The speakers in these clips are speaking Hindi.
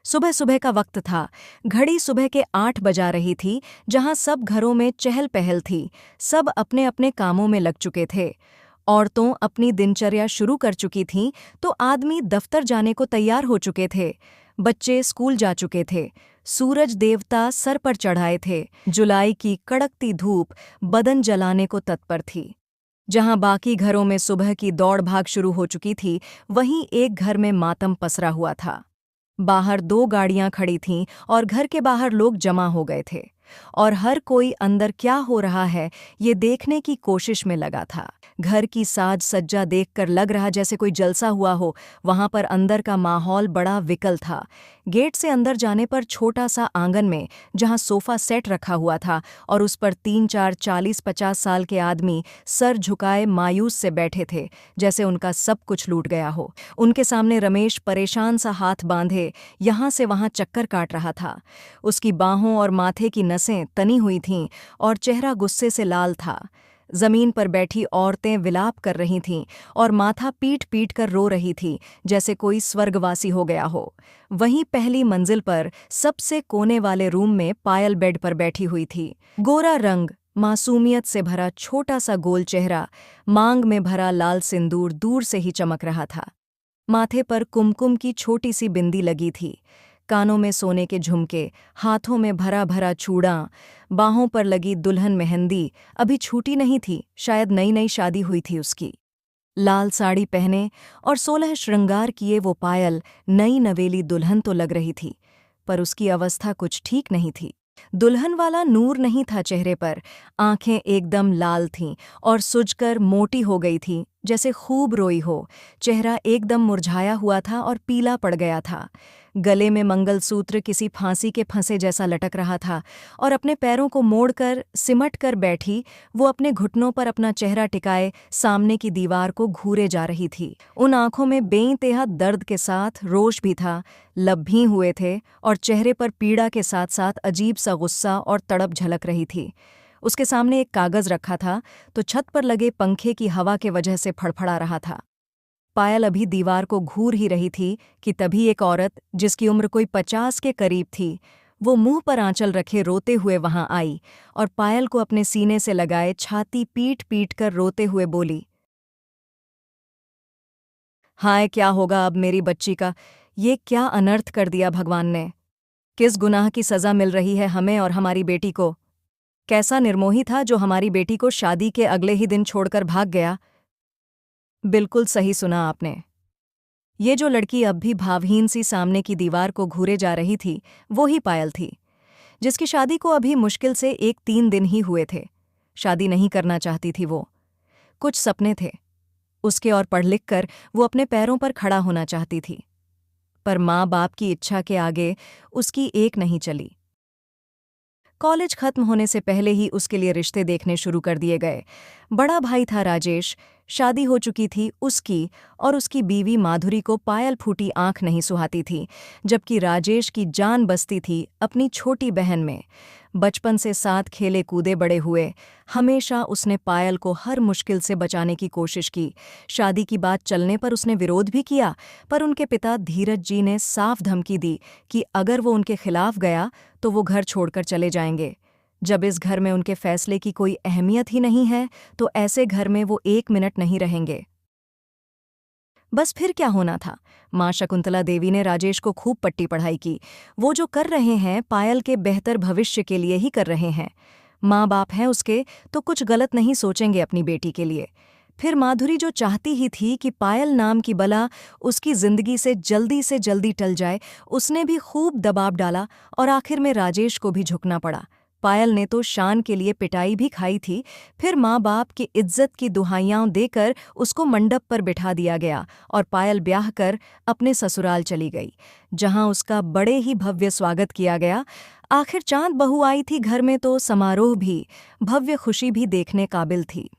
सुबह सुबह का वक्त था। घड़ी सुबह के 8 बजा रही थी, जहां सब घरों में चहल पहल थी। सब अपने अपने कामों में लग चुके थे। औरतों अपनी दिनचर्या शुरू कर चुकी थीं, तो आदमी दफ्तर जाने को तैयार हो चुके थे। बच्चे स्कूल जा चुके थे। सूरज देवता सर पर चढ़ाए थे। जुलाई की कड़कती धूप बदन जलाने को तत्पर थी। जहां बाकी घरों में सुबह की दौड़ भाग शुरू हो चुकी थी, वहीं एक घर में मातम पसरा हुआ था। बाहर 2 गाड़ियां खड़ी थीं और घर के बाहर लोग जमा हो गए थे, और हर कोई अंदर क्या हो रहा है ये देखने की कोशिश में लगा था। घर की साज सज्जा देखकर लग रहा जैसे कोई जलसा हुआ हो। वहां पर अंदर का माहौल बड़ा विकल था। गेट से अंदर जाने पर छोटा सा आंगन में जहां सोफा सेट रखा हुआ था और उस पर 3-4 40-50 साल के आदमी सर झुकाए मायूस से बैठे थे, जैसे उनका सब कुछ लूट गया हो। उनके सामने रमेश परेशान सा हाथ बांधे यहां से वहां चक्कर काट रहा था। उसकी बाहों और माथे की नसें तनी हुई थीं और चेहरा गुस्से से लाल था। जमीन पर बैठी औरतें विलाप कर रही थीं और माथा पीट पीट कर रो रही थीं, जैसे कोई स्वर्गवासी हो गया हो। वहीं पहली मंजिल पर सबसे कोने वाले रूम में पायल बेड पर बैठी हुई थी। गोरा रंग, मासूमियत से भरा छोटा सा गोल चेहरा, मांग में भरा लाल सिंदूर दूर से ही चमक रहा था। माथे पर कुमकुम की छोटी सी बिंदी लगी थी। कानों में सोने के झुमके, हाथों में भरा भरा चूड़ा, बाहों पर लगी दुल्हन मेहंदी अभी छूटी नहीं थी, शायद नई नई शादी हुई थी उसकी। लाल साड़ी पहने और 16 श्रृंगार किए वो पायल नई नवेली दुल्हन तो लग रही थी, पर उसकी अवस्था कुछ ठीक नहीं थी। दुल्हन वाला नूर नहीं था चेहरे पर। आंखें एकदम लाल थीं और सुजकर मोटी हो गई थीं, जैसे खूब रोई हो। चेहरा एकदम मुरझाया हुआ था और पीला पड़ गया था। गले में मंगलसूत्र किसी फांसी के फंसे जैसा लटक रहा था, और अपने पैरों को मोड़कर सिमट कर बैठी वो अपने घुटनों पर अपना चेहरा टिकाए सामने की दीवार को घूरे जा रही थी। उन आंखों में बेइंतहा दर्द के साथ रोष भी था, लब भी हुए थे, और चेहरे पर पीड़ा के साथ साथ अजीब सा गुस्सा और तड़प झलक रही थी। उसके सामने एक कागज रखा था, तो छत पर लगे पंखे की हवा के वजह से फड़फड़ा रहा था। पायल अभी दीवार को घूर ही रही थी कि तभी एक औरत, जिसकी उम्र कोई 50 के करीब थी, वो मुंह पर आंचल रखे रोते हुए वहां आई और पायल को अपने सीने से लगाए छाती पीट पीट कर रोते हुए बोली, हाय क्या होगा अब मेरी बच्ची का। ये क्या अनर्थ कर दिया भगवान ने। किस गुनाह की सजा मिल रही है हमें और हमारी बेटी को। कैसा निर्मोही था जो हमारी बेटी को शादी के अगले ही दिन छोड़कर भाग गया। बिल्कुल सही सुना आपने। ये जो लड़की अब भी भावहीन सी सामने की दीवार को घूरे जा रही थी, वो ही पायल थी, जिसकी शादी को अभी मुश्किल से 1-3 दिन ही हुए थे। शादी नहीं करना चाहती थी वो। कुछ सपने थे उसके, और पढ़ लिख कर वो अपने पैरों पर खड़ा होना चाहती थी। पर माँ बाप की इच्छा के आगे उसकी एक नहीं चली। कॉलेज खत्म होने से पहले ही उसके लिए रिश्ते देखने शुरू कर दिए गए। बड़ा भाई था राजेश, शादी हो चुकी थी उसकी, और उसकी बीवी माधुरी को पायल फूटी आंख नहीं सुहाती थी, जबकि राजेश की जान बसती थी अपनी छोटी बहन में। बचपन से साथ खेले कूदे बड़े हुए, हमेशा उसने पायल को हर मुश्किल से बचाने की कोशिश की। शादी की बात चलने पर उसने विरोध भी किया, पर उनके पिता धीरज जी ने साफ धमकी दी कि अगर वो उनके खिलाफ गया तो वो घर छोड़कर चले जाएंगे। जब इस घर में उनके फैसले की कोई अहमियत ही नहीं है, तो ऐसे घर में वो 1 मिनट नहीं रहेंगे। बस फिर क्या होना था। माँ शकुंतला देवी ने राजेश को खूब पट्टी पढ़ाई की। वो जो कर रहे हैं पायल के बेहतर भविष्य के लिए ही कर रहे हैं। माँ बाप हैं उसके, तो कुछ गलत नहीं सोचेंगे अपनी बेटी के लिए। फिर माधुरी जो चाहती ही थी कि पायल नाम की बला उसकी जिंदगी से जल्दी टल जाए, उसने भी खूब दबाव डाला और आखिर में राजेश को भी झुकना पड़ा। पायल ने तो शान के लिए पिटाई भी खाई थी। फिर माँ बाप की इज्जत की दुहाइयां देकर उसको मंडप पर बिठा दिया गया और पायल ब्याह कर अपने ससुराल चली गई, जहां उसका बड़े ही भव्य स्वागत किया गया। आखिर चांद बहू आई थी घर में, तो समारोह भी, भव्य खुशी भी देखने काबिल थी।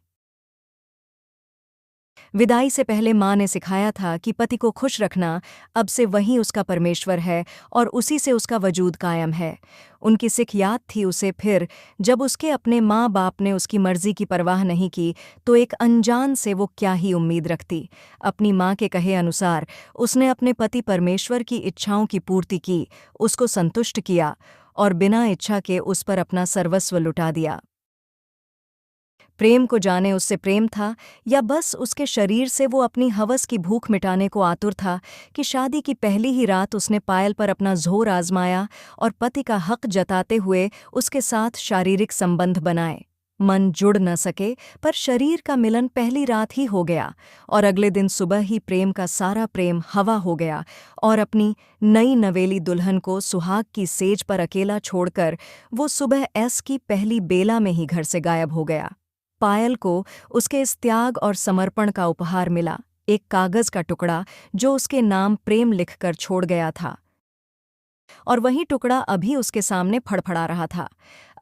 विदाई से पहले माँ ने सिखाया था कि पति को खुश रखना अब से वही उसका परमेश्वर है और उसी से उसका वजूद कायम है। उनकी सिख याद थी उसे फिर, जब उसके अपने माँ बाप ने उसकी मर्जी की परवाह नहीं की तो एक अनजान से वो क्या ही उम्मीद रखती। अपनी माँ के कहे अनुसार उसने अपने पति परमेश्वर की इच्छाओं की पूर्ति की, उसको संतुष्ट किया और बिना इच्छा के उस पर अपना सर्वस्व लुटा दिया। प्रेम को जाने उससे प्रेम था या बस उसके शरीर से वो अपनी हवस की भूख मिटाने को आतुर था कि शादी की पहली ही रात उसने पायल पर अपना जोर आजमाया और पति का हक जताते हुए उसके साथ शारीरिक संबंध बनाए। मन जुड़ न सके पर शरीर का मिलन पहली रात ही हो गया और अगले दिन सुबह ही प्रेम का सारा प्रेम हवा हो गया और अपनी नई नवेली दुल्हन को सुहाग की सेज पर अकेला छोड़कर वो सुबह ऐस की पहली बेला में ही घर से गायब हो गया। पायल को उसके इस त्याग और समर्पण का उपहार मिला, एक कागज का टुकड़ा जो उसके नाम प्रेम लिखकर छोड़ गया था, और वही टुकड़ा अभी उसके सामने फड़फड़ा रहा था।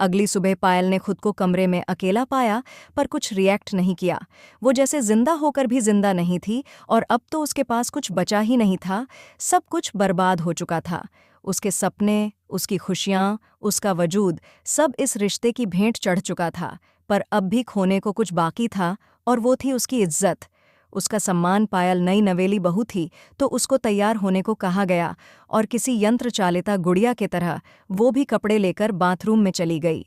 अगली सुबह पायल ने खुद को कमरे में अकेला पाया पर कुछ रिएक्ट नहीं किया। वो जैसे जिंदा होकर भी जिंदा नहीं थी और अब तो उसके पास कुछ बचा ही नहीं था, सब कुछ बर्बाद हो चुका था। उसके सपने, उसकी खुशियाँ, उसका वजूद, सब इस रिश्ते की भेंट चढ़ चुका था। पर अब भी खोने को कुछ बाकी था और वो थी उसकी इज्जत, उसका सम्मान। पायल नई नवेली बहू थी तो उसको तैयार होने को कहा गया और किसी यंत्र चालिता गुड़िया के तरह वो भी कपड़े लेकर बाथरूम में चली गई।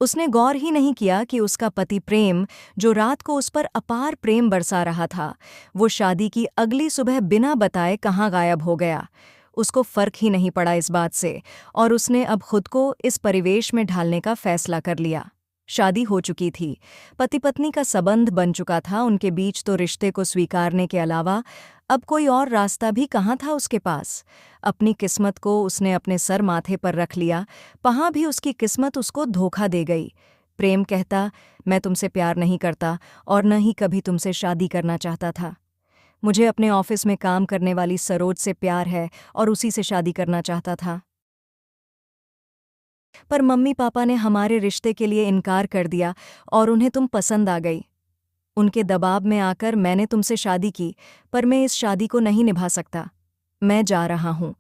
उसने गौर ही नहीं किया कि उसका पति प्रेम, जो रात को उस पर अपार प्रेम बरसा रहा था, वो शादी की अगली सुबह बिना बताए कहाँ गायब हो गया। उसको फर्क ही नहीं पड़ा इस बात से और उसने अब खुद को इस परिवेश में ढालने का फैसला कर लिया। शादी हो चुकी थी, पति पत्नी का संबंध बन चुका था उनके बीच, तो रिश्ते को स्वीकारने के अलावा अब कोई और रास्ता भी कहाँ था उसके पास। अपनी किस्मत को उसने अपने सर माथे पर रख लिया, वहाँ भी उसकी किस्मत उसको धोखा दे गई। प्रेम कहता, मैं तुमसे प्यार नहीं करता और न ही कभी तुमसे शादी करना चाहता था। मुझे अपने ऑफिस में काम करने वाली सरोज से प्यार है और उसी से शादी करना चाहता था, पर मम्मी पापा ने हमारे रिश्ते के लिए इनकार कर दिया और उन्हें तुम पसंद आ गई। उनके दबाव में आकर मैंने तुमसे शादी की, पर मैं इस शादी को नहीं निभा सकता। मैं जा रहा हूँ,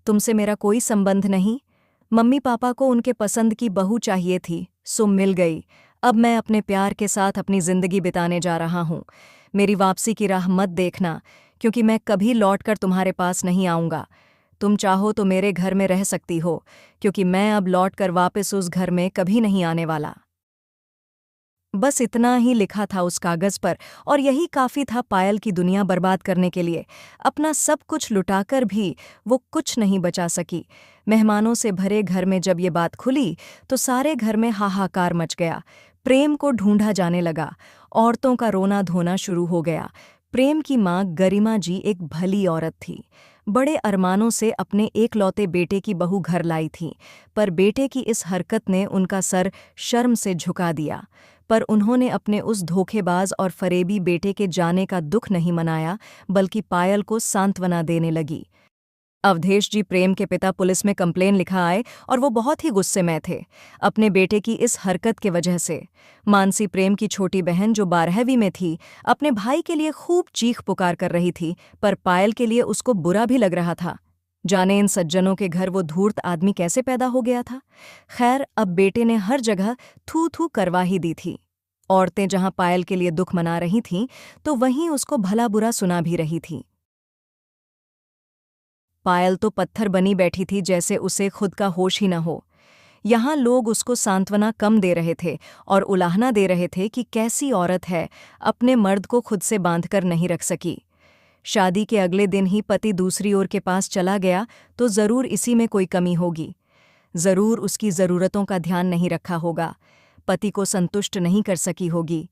तुमसे मेरा कोई संबंध नहीं। मम्मी पापा को उनके पसंद की बहू चाहिए थी, सो मिल गई। अब मैं अपने प्यार के साथ अपनी जिंदगी बिताने जा रहा हूँ। मेरी वापसी की राह मत देखना, क्योंकि मैं कभी लौटकर तुम्हारे पास नहीं आऊँगा। तुम चाहो तो मेरे घर में रह सकती हो, क्योंकि मैं अब लौटकर वापस उस घर में कभी नहीं आने वाला। बस इतना ही लिखा था उस कागज पर और यही काफी था पायल की दुनिया बर्बाद करने के लिए। अपना सब कुछ लुटाकर भी वो कुछ नहीं बचा सकी। मेहमानों से भरे घर में जब ये बात खुली तो सारे घर में हाहाकार मच गया। प्रेम को ढूंढा जाने लगा, औरतों का रोना धोना शुरू हो गया। प्रेम की माँ गरिमा जी एक भली औरत थी, बड़े अरमानों से अपने एकलौते बेटे की बहू घर लाई थी, पर बेटे की इस हरकत ने उनका सर शर्म से झुका दिया। पर उन्होंने अपने उस धोखेबाज और फरेबी बेटे के जाने का दुख नहीं मनाया, बल्कि पायल को सांत्वना देने लगी। अवधेश जी, प्रेम के पिता, पुलिस में कंप्लेन लिखा आए और वो बहुत ही गुस्से में थे अपने बेटे की इस हरकत के वजह से। मानसी, प्रेम की छोटी बहन जो 12वीं में थी, अपने भाई के लिए खूब चीख पुकार कर रही थी, पर पायल के लिए उसको बुरा भी लग रहा था। जाने इन सज्जनों के घर वो धूर्त आदमी कैसे पैदा हो गया था। खैर, अब बेटे ने हर जगह थू थू करवा ही दी थी। औरतें जहां पायल के लिए दुख मना रही थीं, तो वहीं उसको भला बुरा सुना भी रही थीं। पायल तो पत्थर बनी बैठी थी, जैसे उसे खुद का होश ही न हो। यहाँ लोग उसको सांत्वना कम दे रहे थे और उलाहना दे रहे थे कि कैसी औरत है, अपने मर्द को खुद से बांधकर नहीं रख सकी। शादी के अगले दिन ही पति दूसरी ओर के पास चला गया तो जरूर इसी में कोई कमी होगी। जरूर उसकी जरूरतों का ध्यान नहीं रखा होगा, पति को संतुष्ट नहीं कर सकी होगी।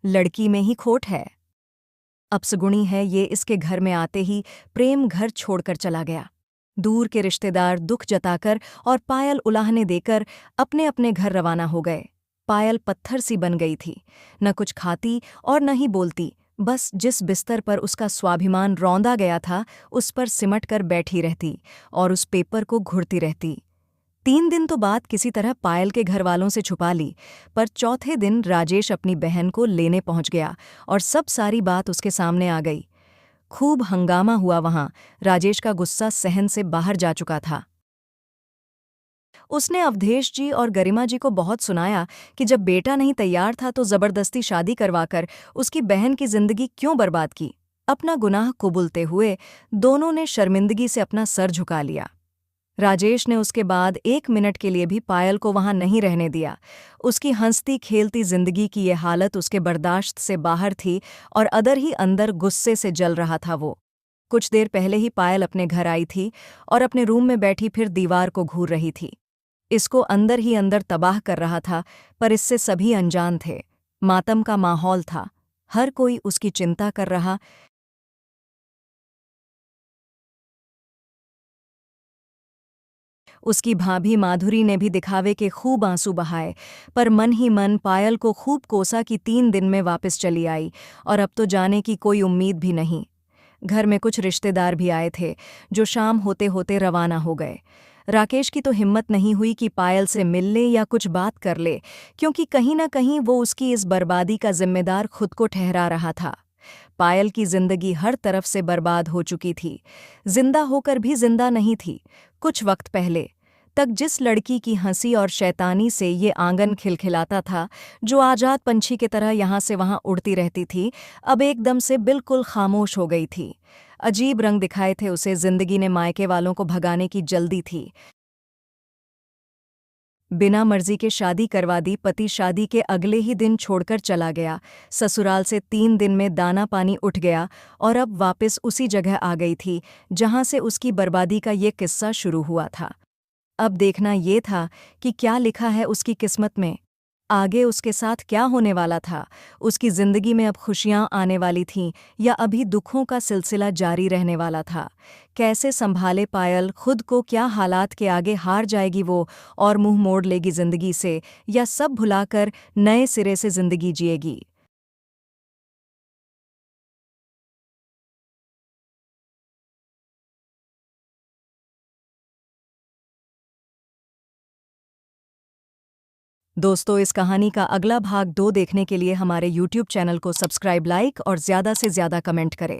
लड़की में ही खोट है। अपसगुणी है ये, इसके घर में आते ही प्रेम घर छोड़कर चला गया। दूर के रिश्तेदार दुख जताकर और पायल उलाहने देकर अपने अपने घर रवाना हो गए। पायल पत्थर सी बन गई थी, न कुछ खाती और न ही बोलती, बस जिस बिस्तर पर उसका स्वाभिमान रौंदा गया था उस पर सिमट कर बैठी रहती और उस पेपर को घुरती रहती। 3 दिन तो बात किसी तरह पायल के घर वालों से छुपा ली, पर चौथे दिन राजेश अपनी बहन को लेने पहुंच गया और सब सारी बात उसके सामने आ गई। खूब हंगामा हुआ वहां। राजेश का गुस्सा सहन से बाहर जा चुका था। उसने अवधेश जी और गरिमा जी को बहुत सुनाया कि जब बेटा नहीं तैयार था तो जबरदस्ती शादी करवाकर उसकी बहन की जिंदगी क्यों बर्बाद की। अपना गुनाह कुबुलते हुए दोनों ने शर्मिंदगी से अपना सर झुका लिया। राजेश ने उसके बाद 1 मिनट के लिए भी पायल को वहां नहीं रहने दिया। उसकी हंसती खेलती जिंदगी की ये हालत उसके बर्दाश्त से बाहर थी और अंदर ही अंदर गुस्से से जल रहा था वो। कुछ देर पहले ही पायल अपने घर आई थी और अपने रूम में बैठी फिर दीवार को घूर रही थी। इसको अंदर ही अंदर तबाह कर रहा था, पर इससे सभी अनजान थे। मातम का माहौल था, हर कोई उसकी चिंता कर रहा। उसकी भाभी माधुरी ने भी दिखावे के खूब आंसू बहाए, पर मन ही मन पायल को खूब कोसा कि 3 दिन में वापस चली आई और अब तो जाने की कोई उम्मीद भी नहीं। घर में कुछ रिश्तेदार भी आए थे, जो शाम होते होते रवाना हो गए। राकेश की तो हिम्मत नहीं हुई कि पायल से मिल ले या कुछ बात कर ले, क्योंकि कहीं न कहीं वो उसकी इस बर्बादी का जिम्मेदार खुद को ठहरा रहा था। पायल की जिंदगी हर तरफ से बर्बाद हो चुकी थी, जिंदा होकर भी जिंदा नहीं थी। कुछ वक्त पहले तक जिस लड़की की हंसी और शैतानी से ये आंगन खिलखिलाता था, जो आजाद पंछी की तरह यहाँ से वहाँ उड़ती रहती थी, अब एकदम से बिल्कुल खामोश हो गई थी। अजीब रंग दिखाए थे उसे, जिंदगी ने मायके वालों को भगाने की जल्दी थी। बिना मर्जी के शादी करवा दी, पति शादी के अगले ही दिन छोड़कर चला गया। ससुराल से 3 दिन में दाना पानी उठ गया और अब वापस उसी जगह आ गई थी जहां से उसकी बर्बादी का ये किस्सा शुरू हुआ था। अब देखना ये था कि क्या लिखा है उसकी किस्मत में। आगे उसके साथ क्या होने वाला था। उसकी जिंदगी में अब खुशियां आने वाली थीं या अभी दुखों का सिलसिला जारी रहने वाला था। कैसे संभाले पायल खुद को, क्या हालात के आगे हार जाएगी वो और मुंह मोड़ लेगी जिंदगी से, या सब भुलाकर नए सिरे से जिंदगी जिएगी। दोस्तों, इस कहानी का अगला भाग 2 देखने के लिए हमारे YouTube चैनल को सब्सक्राइब, लाइक और ज़्यादा से ज़्यादा कमेंट करें।